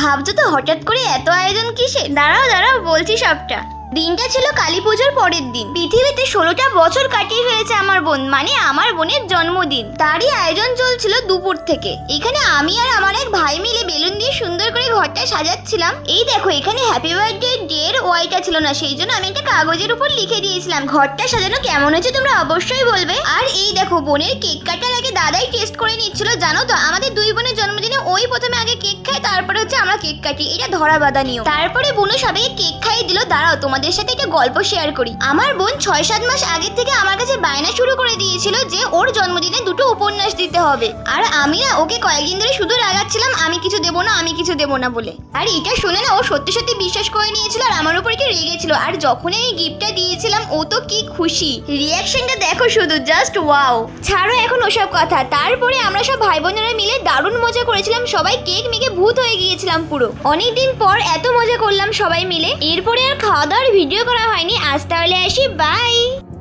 ভাবছো তো হঠাৎ করে এত আয়োজন কিসে? দাঁড়াও দাঁড়াও বলছি সবটা। দিনটা ছিল কালী পুজোর পরের দিন। পৃথিবীতে 16টা বছর কাটিয়ে ফেলেছে আমার বোন, মানে আমার বোনের জন্মদিন। তারই আয়োজন চলছিল দুপুর থেকে। এখানে আমি আর আমার এক ভাই মিলে বেলুন দিয়ে সুন্দর করে ঘরটা সাজাচ্ছিলাম। এই দেখো, এখানে হ্যাপি বার্থডে ডের ওয়াইটা ছিল না, সেই জন্য আমি একটা কাগজের উপর লিখে দিয়েছিলাম। ঘরটা সাজানো কেমন হয়েছে তোমরা অবশ্যই বলবে। আর এই দেখো, বোনের কেক কাটার আগে দাদাই টেস্ট করে নিচ্ছিল। জানো তো, আমাদের দুই বোনের জন্মদিনে ওই প্রথমে আগে কেক খায়, তারপরে হচ্ছে আমরা কেক কাটি। এটা ধরা বাঁধা নিয়ম। তারপরে বোনও সবাইকে কেক খাইয়ে দিল। দাঁড়াও, তোমাদের সাথে একটা গল্প শেয়ার করি। আমার বোন 6-7 মাস আগে থেকে আমার কাছে বায়না শুরু করে দিয়েছিল যে ওর জন্মদিনে দুটো উপন্যাস দিতে হবে। আর আমি না ওকে কয়েকদিন ধরে শুধু রাগাচ্ছিলাম আমি কিছু দেবো না, আমি কিছু দেবো না বলে। আর এটা শুনে না ও সত্যি সত্যি বিশ্বাস করে নিয়েছিল আর আমার উপর একটু রেগেছিল। আর যখনই আমি গিফটটা দিয়েছিলাম ও তো কি খুশি, রিয়াকশনটা দেখো শুধু, জাস্ট ওয়াও। ছাড়ো এখন ওসব কথা। তারপরে আমরা সব ভাই বোনেরা মিলে দারুণ মজা করেছিলাম। সবাই কেক মেখে ভূত হয়ে গিয়েছিলাম পুরো। অনেকদিন পর এত মজা করলাম সবাই মিলে। এরপরে আর খাওয়া দাওয়ার ভিডিও করা হয়নি। আজ তাহলে আসি, বাই।